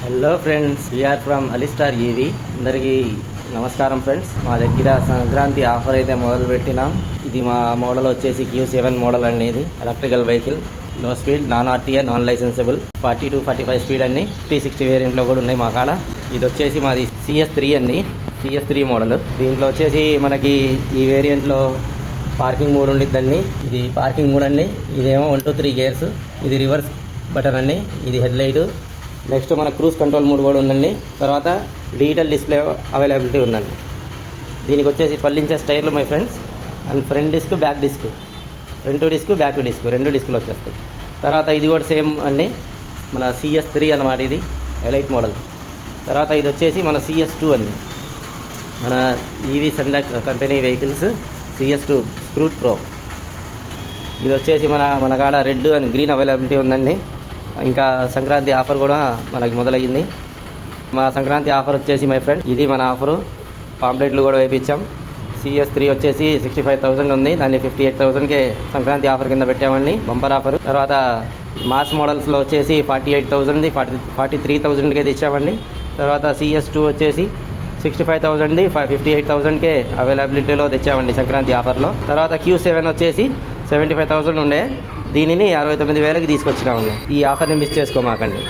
Hello friends, we are from Alistar EV. అందరికీ నమస్కారం friends. మా దగ్గర సంక్రాంతి ఆఫర్ అయితే మొదలు పెట్టినాం. ఇది మా మోడల్ వచ్చేసి Q7 మోడల్ అండి. ఇది electrical vehicle, low speed, non RTA, non licensable, 40 to 45 speed అన్ని, 360 వేరియంట్లో కూడా ఉన్నాయి మా కాడ. ఇది వచ్చేసి మాది CS3 అండి, CS3 మోడల్. దీంట్లో వచ్చేసి మనకి ఈ వేరియంట్లో పార్కింగ్ మోడ్ ఉండిద్దండి. ఇది పార్కింగ్ మోడ్ అండి. ఇదేమో 1 to 3 గేర్స్. ఇది రివర్స్ బటన్ అండి. ఇది హెడ్ లైట్. నెక్స్ట్ మన క్రూజ్ కంట్రోల్ మోడ్ కూడా ఉందండి. తర్వాత డిజిటల్ డిస్ప్లే అవైలబిలిటీ ఉందండి. దీనికి వచ్చేసి 12 inches టైర్లు my friends. And front disc, back disc, front disc, back disc, 2 డిస్కులు వచ్చేస్తాయి. తర్వాత ఇది కూడా సేమ్ అండి, మన CS3 అన్నమాట. ఇది ఎలైట్ మోడల్. తర్వాత ఇది వచ్చేసి మన CS2 అండి, మన ఈవీ సండక్ కంపెనీ వెహికల్స్ CS2 స్క్రూట్ ప్రో. ఇది వచ్చేసి మన కాడ రెడ్ అండ్ గ్రీన్ అవైలబిలిటీ ఉందండి. ఇంకా సంక్రాంతి ఆఫర్ కూడా మనకి మొదలయ్యింది. మా సంక్రాంతి ఆఫర్ వచ్చేసి మై ఫ్రెండ్, ఇది మన ఆఫరు. పాంప్లెట్లు కూడా వేయించాం. CS3 వచ్చేసి 65,000 ఉంది, దాన్ని 58,000కే సంక్రాంతి ఆఫర్ కింద పెట్టామండి, బంపర్ ఆఫర్. తర్వాత మాస్ మోడల్స్లో వచ్చేసి 48,000, 43,000కే తెచ్చామండి. తర్వాత CS2 వచ్చేసి 65,000, 58,000కే అవైలబిలిటీలో తెచ్చామండి సంక్రాంతి ఆఫర్లో. తర్వాత Q7 వచ్చేసి 75,000 ఉండే, దీనిని 69,000కి తీసుకొచ్చినామండి. ఈ ఆఫర్ని మిస్ చేసుకోమాకండి.